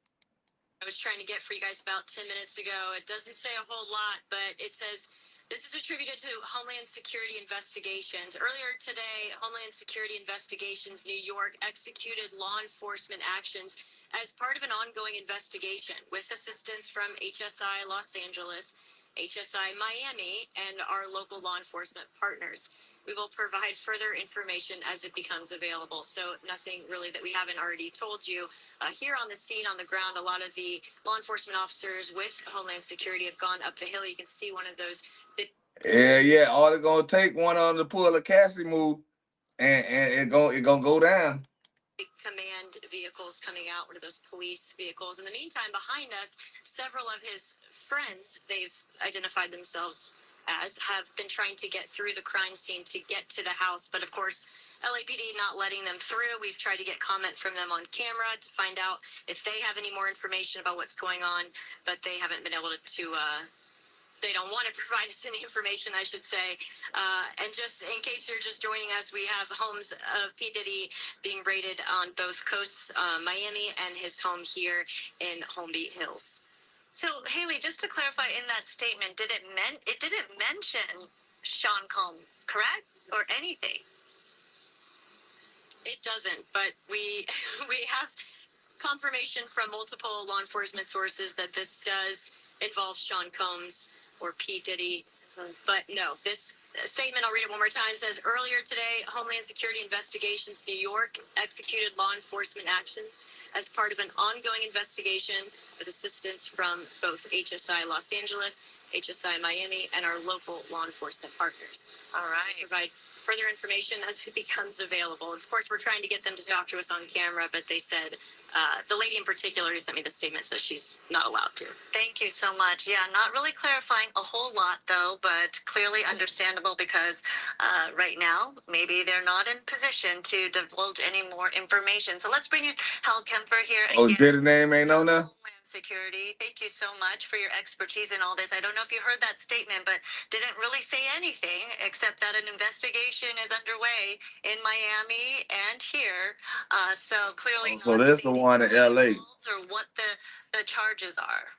I was trying to get for you guys about 10 minutes ago. It doesn't say a whole lot, but it says this is attributed to Homeland Security Investigations. Earlier today, Homeland Security Investigations New York executed law enforcement actions as part of an ongoing investigation with assistance from HSI Los Angeles, HSI Miami, and our local law enforcement partners. We will provide further information as it becomes available. So nothing really that we haven't already told you. Here on the scene, on the ground, a lot of the law enforcement officers with Homeland Security have gone up the hill. You can see one of those. Yeah. All it's gonna take one on the pull a Cassie move, and it gonna go down. Command vehicles coming out, one of those police vehicles. In the meantime, behind us, several of his friends, they've identified themselves as, have been trying to get through the crime scene to get to the house. But of course, LAPD not letting them through. We've tried to get comment from them on camera to find out if they have any more information about what's going on, but they haven't been able to they don't want to provide us any information, I should say. And just in case you're just joining us, we have homes of P. Diddy being raided on both coasts, Miami and his home here in Holmby Hills. So, Haley, just to clarify, in that statement, it didn't mention Sean Combs, correct? Or anything? It doesn't, but we have confirmation from multiple law enforcement sources that this does involve Sean Combs or P. Diddy. But no, this statement, I'll read it one more time, says earlier today, Homeland Security Investigations New York executed law enforcement actions as part of an ongoing investigation with assistance from both HSI Los Angeles, HSI Miami, and our local law enforcement partners. All right. Provide further information as it becomes available. Of course, we're trying to get them to talk to us on camera, but they said the lady in particular who sent me the statement says she's not allowed to. Thank you so much. Yeah, not really clarifying a whole lot though, but clearly understandable because right now maybe they're not in position to divulge any more information. So let's bring in Hal Kemper here again. Oh, did the name ain't on there? Homeland Security. Thank you so much for your expertise in all this. I don't know if you heard that statement, but didn't really say anything except that an investigation is underway in Miami and here. So clearly, Oh, so that's the one in LA. Or what the charges are.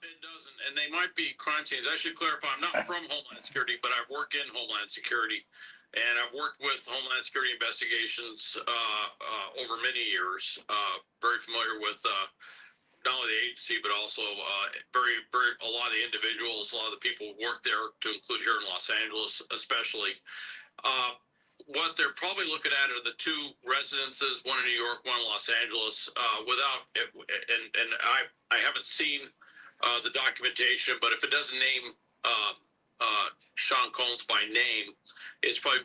It doesn't, and they might be crime scenes. I should clarify, I'm not from Homeland Security, but I've worked in Homeland Security, and I've worked with Homeland Security investigations over many years. Very familiar with not only the agency, but also a lot of the individuals, a lot of the people who work there, to include here in Los Angeles, especially. What they're probably looking at are the two residences, one in New York, one in Los Angeles. I haven't seen the documentation, but if it doesn't name Sean Combs by name, it's probably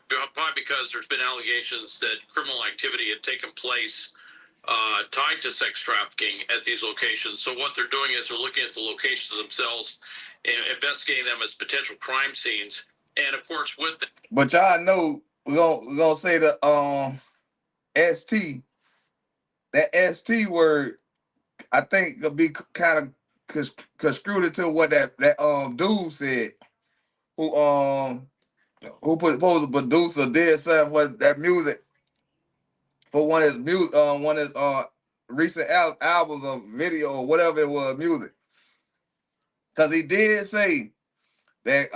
because there's been allegations that criminal activity had taken place tied to sex trafficking at these locations. So what they're doing is they're looking at the locations themselves and investigating them as potential crime scenes. And of course, with the but y'all know we're gonna say the ST, that ST word, I think could be kind of construed into what that dude said, who supposed to produce or did something for that music, for one of his music, one of his recent albums or video or whatever it was, music. Cause he did say that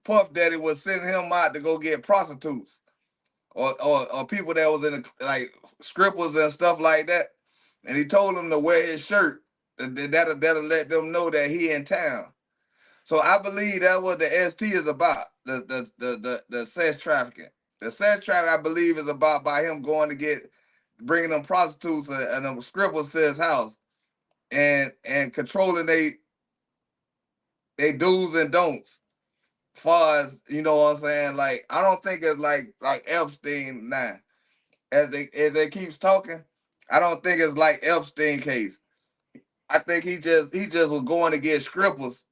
Puff Daddy was sending him out to go get prostitutes or people that was in the, like strippers and stuff like that, and he told them to wear his shirt. That'll let them know that he in town. So I believe that's what the ST is about. The sex trafficking. The sex trafficking, I believe, is about by him going to bringing them prostitutes and them strippers to his house, and controlling they do's and don'ts. Far as, you know what I'm saying, like I don't think it's like Epstein now. As they keeps talking, I don't think it's like Epstein case. I think he just was going to get strippers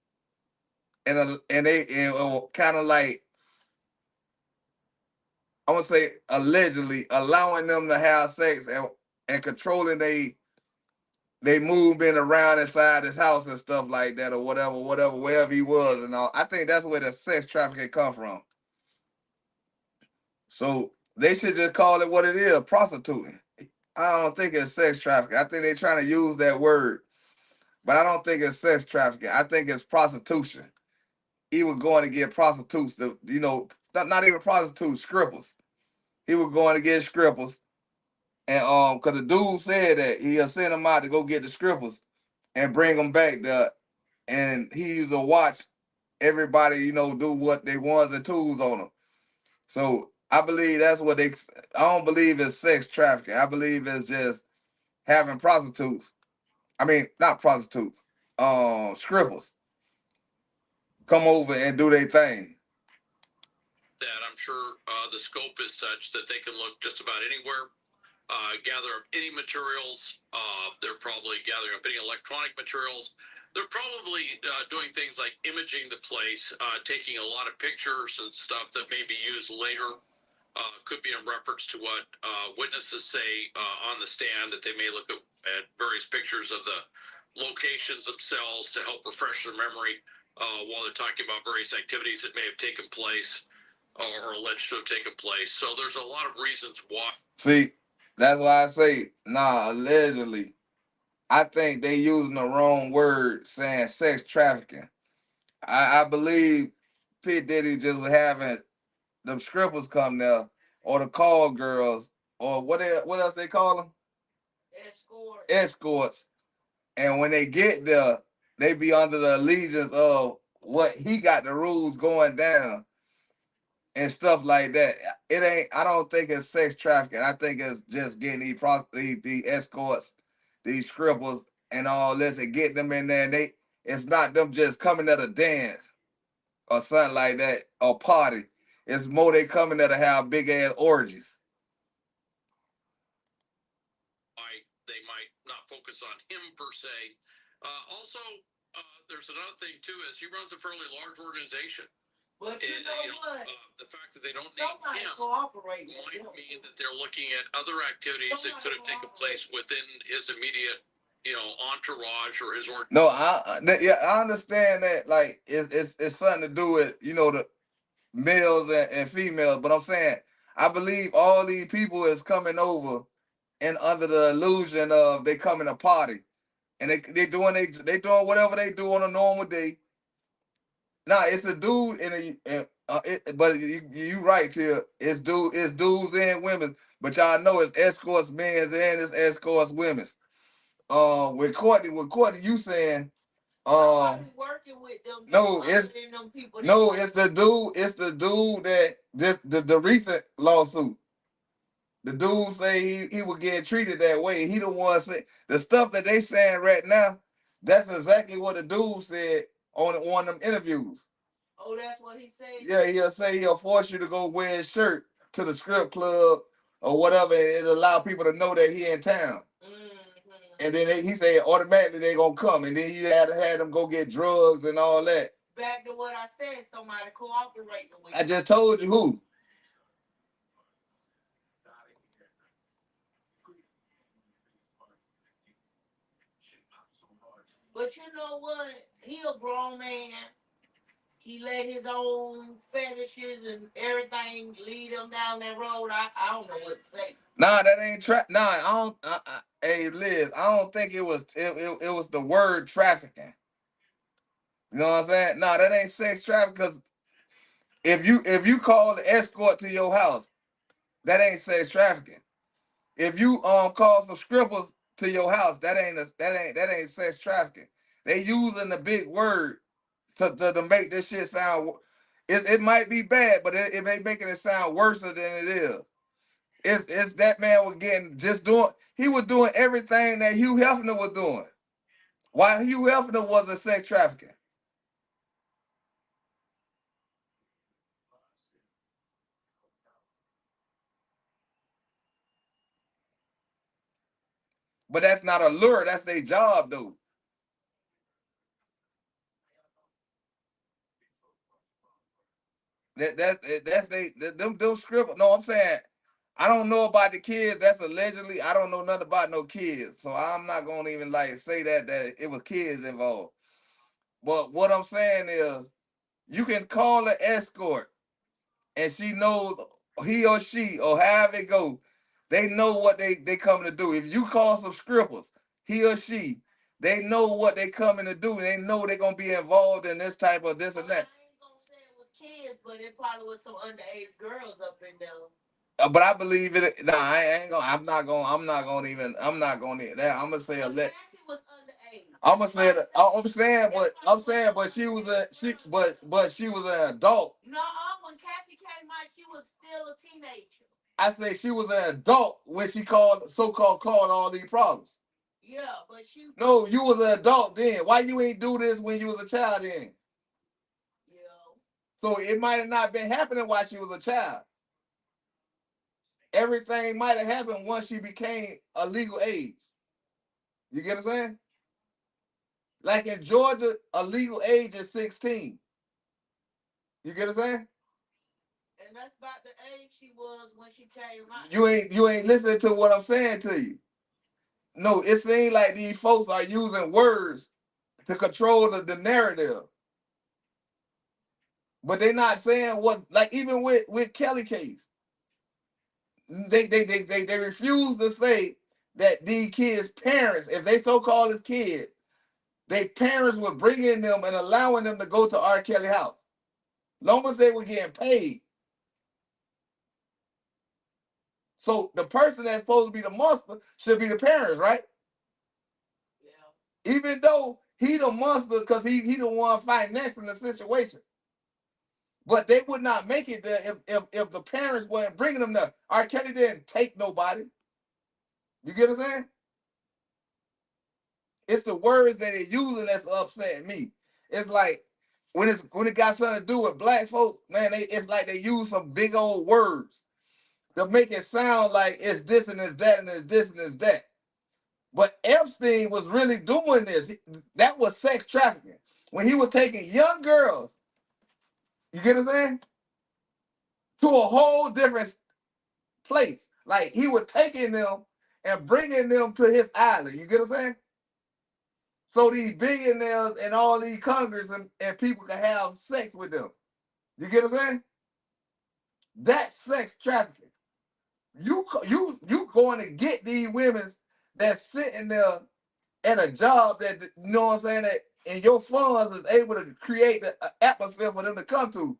and they kind of like, I would say allegedly allowing them to have sex and controlling they movement around inside his house and stuff like that, or whatever, wherever he was and all. I think that's where the sex trafficking come from. So they should just call it what it is, prostituting. I don't think it's sex trafficking. I think they're trying to use that word, but I don't think it's sex trafficking. I think it's prostitution. He was going to get prostitutes, not even prostitutes, strippers. He was going to get strippers, and because the dude said that he'll send them out to go get the strippers and bring them back there, and he used to watch everybody, do what they ones and twos on them. So I believe that's what I don't believe it's sex trafficking. I believe it's just having prostitutes. I mean, not prostitutes, strippers come over and do their thing. That I'm sure the scope is such that they can look just about anywhere, gather up any materials. They're probably gathering up any electronic materials. They're probably doing things like imaging the place, taking a lot of pictures and stuff that may be used later. Could be in reference to what witnesses say on the stand, that they may look at various pictures of the locations themselves to help refresh their memory while they're talking about various activities that may have taken place or alleged to have taken place. So there's a lot of reasons why. See, that's why I say, allegedly. I think they using the wrong word saying sex trafficking. I believe p.DIDDY just was having them strippers come there, or the call girls, or what else they call them? Escorts. And when they get there, they be under the allegiance of what he got the rules going down and stuff like that. It ain't. I don't think it's sex trafficking. I think it's just getting these escorts, these strippers, and all this, and getting them in there. And it's not them just coming at a dance or something like that or party. It's more they coming there to have big ass orgies. They might not focus on him per se. Also, there's another thing too, is he runs a fairly large organization. But you know what? The fact that they don't name him might mean that they're looking at other activities that could have taken place within his immediate, entourage or his organization. No, I understand that. Like it's something to do with the males and females, but I'm saying I believe all these people is coming over and under the illusion of they coming to party, and they doing whatever they do on a normal day. Nah, it's a dude but you right here. It's dudes and women, but y'all know it's escorts men's and it's escorts women's. With Courtney, you saying working with them. No, it's them people it's the dude. It's the dude that the recent lawsuit. The dude say he was getting treated that way. He the one say the stuff that they saying right now. That's exactly what the dude said on one of them interviews. Oh, that's what he said? Yeah, he'll say he'll force you to go wear his shirt to the strip club or whatever, and it'll allow people to know that he in town. And then he said automatically they gonna come, and then you had to have them go get drugs and all that. Back to what I said, somebody cooperating with you. I just told you who. But you know what? He a grown man. He let his own fetishes and everything lead him down that road. I don't know what to say. Nah, that ain't Nah, I don't. Hey, Liz, I don't think it was. It was the word trafficking. You know what I'm saying? Nah, that ain't sex trafficking. Because if you call the escort to your house, that ain't sex trafficking. If you call some strippers to your house, that ain't sex trafficking. They using the big word to make this shit sound. It might be bad, but it ain't making it sound worse than it is. It's that man was he was doing everything that Hugh Hefner was doing. While Hugh Hefner was a sex trafficking. But that's not a lure, that's their job though. That's them scribble. No, I'm saying I don't know about the kids. That's allegedly. I don't know nothing about no kids, so I'm not gonna even say that it was kids involved. But what I'm saying is, you can call an escort, and she knows he or she or however it go. They know what they coming to do. If you call some strippers, he or she, they know what they coming to do. They know they're gonna be involved in this type of this and that. Kids, but it probably was some underage girls up in there. But I believe it. Nah, I ain't gonna. I'm not gonna. I'm not gonna even. I'm that. I'm gonna say a let. I'm gonna say that. I'm saying, but she was but she was an adult. No, when Cassie came out, she was still a teenager. I say she was an adult when she called all these problems. Yeah, but she. No, you was an adult then. Why you ain't do this when you was a child then? So it might have not been happening while she was a child. Everything might have happened once she became a legal age. You get what I'm saying? Like in Georgia, a legal age is 16. You get what I'm saying? And that's about the age she was when she came out. You ain't listening to what I'm saying to you. No, it seems like these folks are using words to control the narrative. But they're not saying what, like even with Kelly case. They refuse to say that these kids' parents, if they so-called as kids, their parents were bringing them and allowing them to go to R. Kelly house. Long as they were getting paid. So the person that's supposed to be the monster should be the parents, right? Yeah. Even though he the monster because he the one financing the situation. But they would not make it there if the parents weren't bringing them there. R. Kelly didn't take nobody. You get what I'm saying? It's the words that they're using that's upsetting me. It's like when it got something to do with black folks, man, it's like they use some big old words to make it sound like it's this and it's that and it's this and it's that. But Epstein was really doing this. That was sex trafficking. When he was taking young girls, you get what I'm saying? To a whole different place. Like he was taking them and bringing them to his island. You get what I'm saying? So these billionaires and all these Congress and people can have sex with them. You get what I'm saying? That's sex trafficking. You going to get these women that's sitting there at a job that, you know what I'm saying, that and your funds is able to create an atmosphere for them to come to.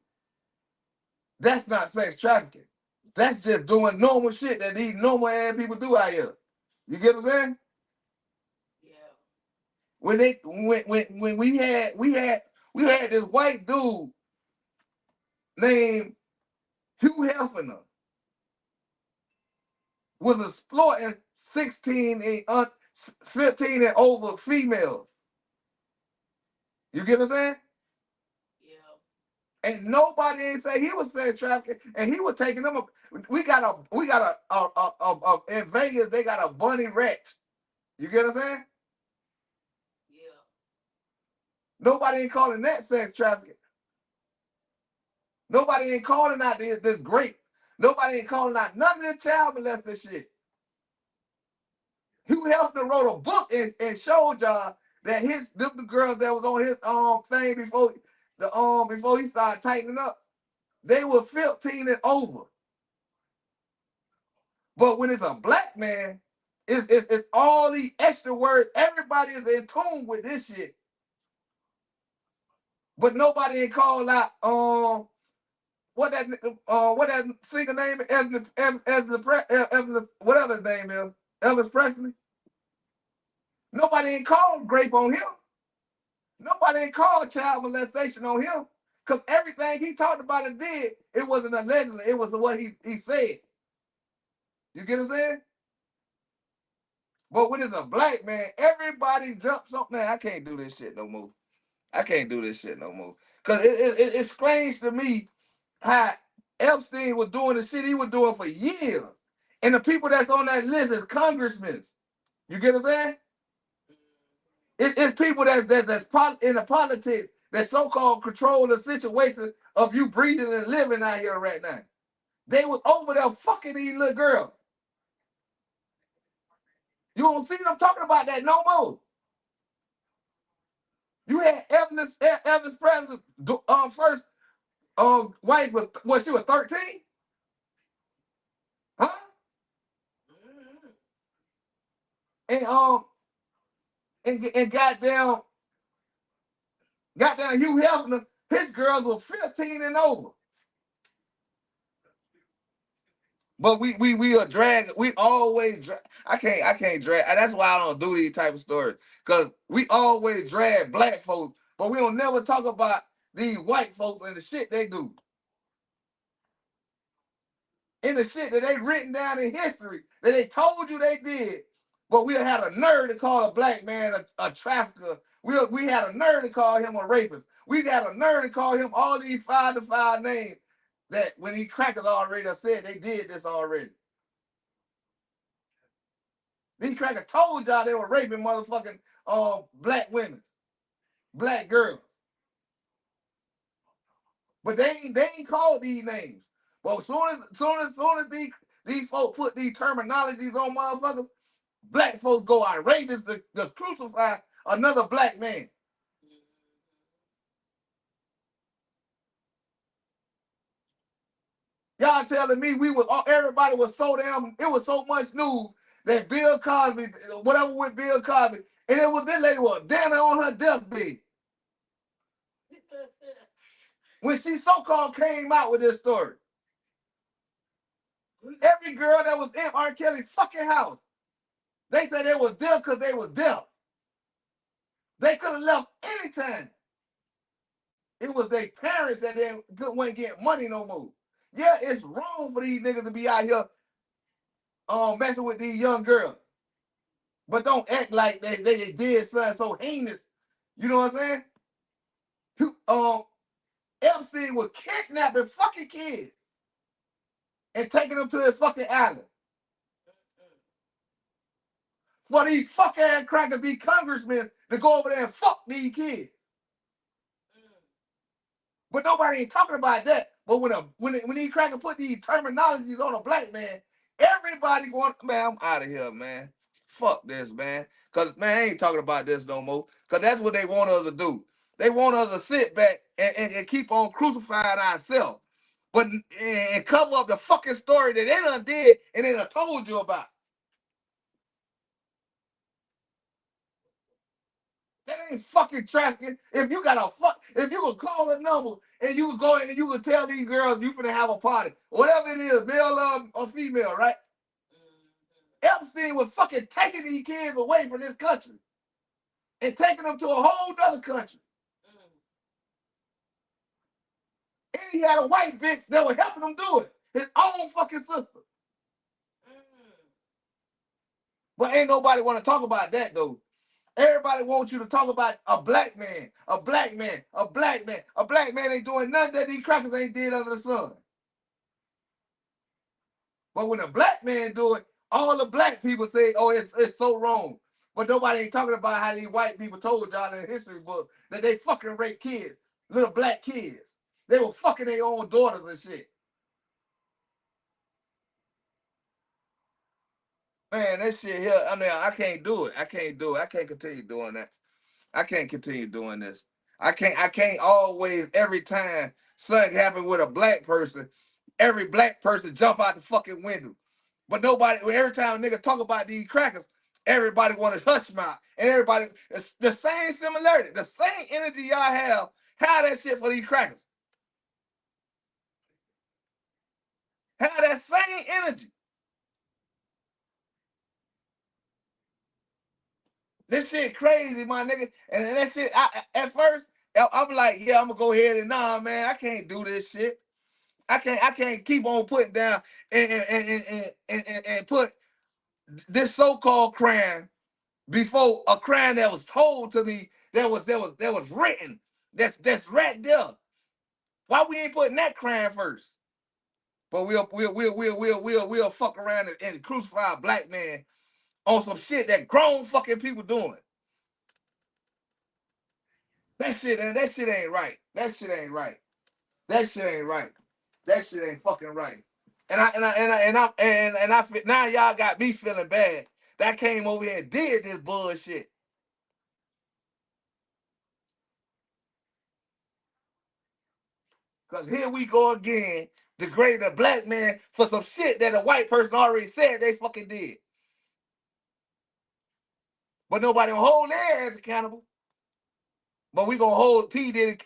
That's not sex trafficking. That's just doing normal shit that these normal ass people do out here. You get what I'm saying? Yeah. When we had this white dude named Hugh Hefner was exploiting 15 and over females. You get what I'm saying? Yeah. And nobody ain't say he was sex trafficking, and he was taking them. We got a in Vegas. They got a bunny ranch. You get what I'm saying? Yeah. Nobody ain't calling that sex trafficking. Nobody ain't calling out this grape. Nobody ain't calling out none of the child molester shit. Hugh Hefner wrote a book and showed y'all that the girls that was on his thing before he started tightening up, they were 15 and over. But when it's a black man, it's all the extra words. Everybody is in tune with this shit. But nobody ain't called out what that singer name is, whatever his name is, Elvis Presley. Nobody ain't called grape on him. Nobody ain't called child molestation on him. Because everything he talked about and did, it wasn't allegedly, it was what he said. You get what I'm saying? But when it's a black man, everybody jumps on. Man, I can't do this shit no more. I can't do this shit no more. Because it's strange to me how Epstein was doing the shit he was doing for years. And the people that's on that list is congressmen. You get what I'm saying? It's people that's in the politics that so-called control the situation of you breathing and living out here right now. They was over there fucking these little girls. You don't see them talking about that no more. You had Elvis Presley's first wife was she was 13? Huh? And goddamn Hugh Hefner, his girls were 15 and over. But we are drag. We always drag. I can't drag. That's why I don't do these type of stories. Cause we always drag black folks, but we don't never talk about these white folks and the shit they do. And the shit that they written down in history that they told you they did. But we had a nerve to call a black man a trafficker. We had a nerve to call him a rapist. We got a nerve to call him all these 5 to 5 names that when these crackers already said they did this already. These crackers told y'all they were raping motherfucking black women, black girls. But they ain't called these names. But as soon as these folks put these terminologies on motherfuckers, black folks go outrageous to crucify another black man. Y'all telling me everybody was so damn, it was so much news that Bill Cosby, whatever with Bill Cosby, and it was this lady was damn it on her deathbed. When she so-called came out with this story. Every girl that was in R. Kelly's fucking house, they said they was deaf because they was deaf. They could have left anytime. It was their parents that they wasn't getting money no more. Yeah, it's wrong for these niggas to be out here messing with these young girls. but don't act like they did something so heinous. You know what I'm saying? Epstein was kidnapping fucking kids and taking them to his fucking island. For these fuck ass crackers, these congressmen, to go over there and fuck these kids. But nobody ain't talking about that. But when these crackers put these terminologies on a black man, everybody going, man, I'm out of here, man. Fuck this, man. Cause man, I ain't talking about this no more. Cause that's what they want us to do. They want us to sit back and keep on crucifying ourselves. But and cover up the fucking story that they done did and they done told you about. That ain't fucking trafficking. If you got if you could call a number and you could go in and you could tell these girls you finna have a party, whatever it is, male or female, right? Epstein was fucking taking these kids away from this country and taking them to a whole other country. And he had a white bitch that was helping him do it. His own fucking sister. But ain't nobody want to talk about that though. Everybody wants you to talk about a black man, a black man, a black man. A black man ain't doing nothing that these crackers ain't did under the sun. But when a black man do it, all the black people say, oh, it's so wrong. But nobody ain't talking about how these white people told y'all in the history book that they fucking rape kids, little black kids. They were fucking their own daughters and shit. Man, that shit here, I mean, I can't do it. I can't do it. I can't continue doing that. I can't continue doing this. I can't always, every time something happen with a black person, every black person jump out the fucking window. But nobody, every time a nigga talk about these crackers, everybody want to hush mouth. And everybody, it's the same similarity, the same energy y'all have that shit for these crackers. Have that same energy. This shit crazy, my nigga. And that shit, at first, I'm like, yeah, I'm gonna go ahead and nah, man, I can't do this shit. I can't keep on putting down and put this so-called crime before a crime that was told to me that was written. That's right there. Why we ain't putting that crime first? But we'll fuck around and crucify a black man on some shit that grown fucking people doing. That shit ain't right. That shit ain't right. That shit ain't right. That shit ain't fucking right. Now y'all got me feeling bad that I came over here and did this bullshit. Cause here we go again, degrading a black man for some shit that a white person already said they fucking did. But nobody gonna hold their ass accountable. But we gonna hold p.DIDDY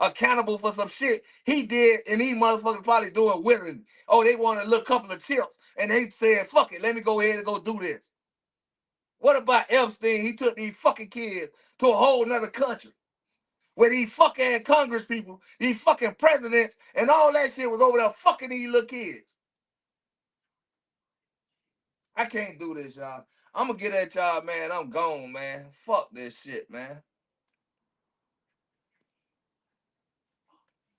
accountable for some shit he did, and these motherfuckers probably doing willingly. Oh, they want a little couple of chips, and they said, fuck it, let me go ahead and go do this. What about Epstein? He took these fucking kids to a whole nother country where these fucking Congress people, these fucking presidents, and all that shit was over there fucking these little kids. I can't do this, y'all. I'm gonna get at y'all, man. I'm gone, man. Fuck this shit, man.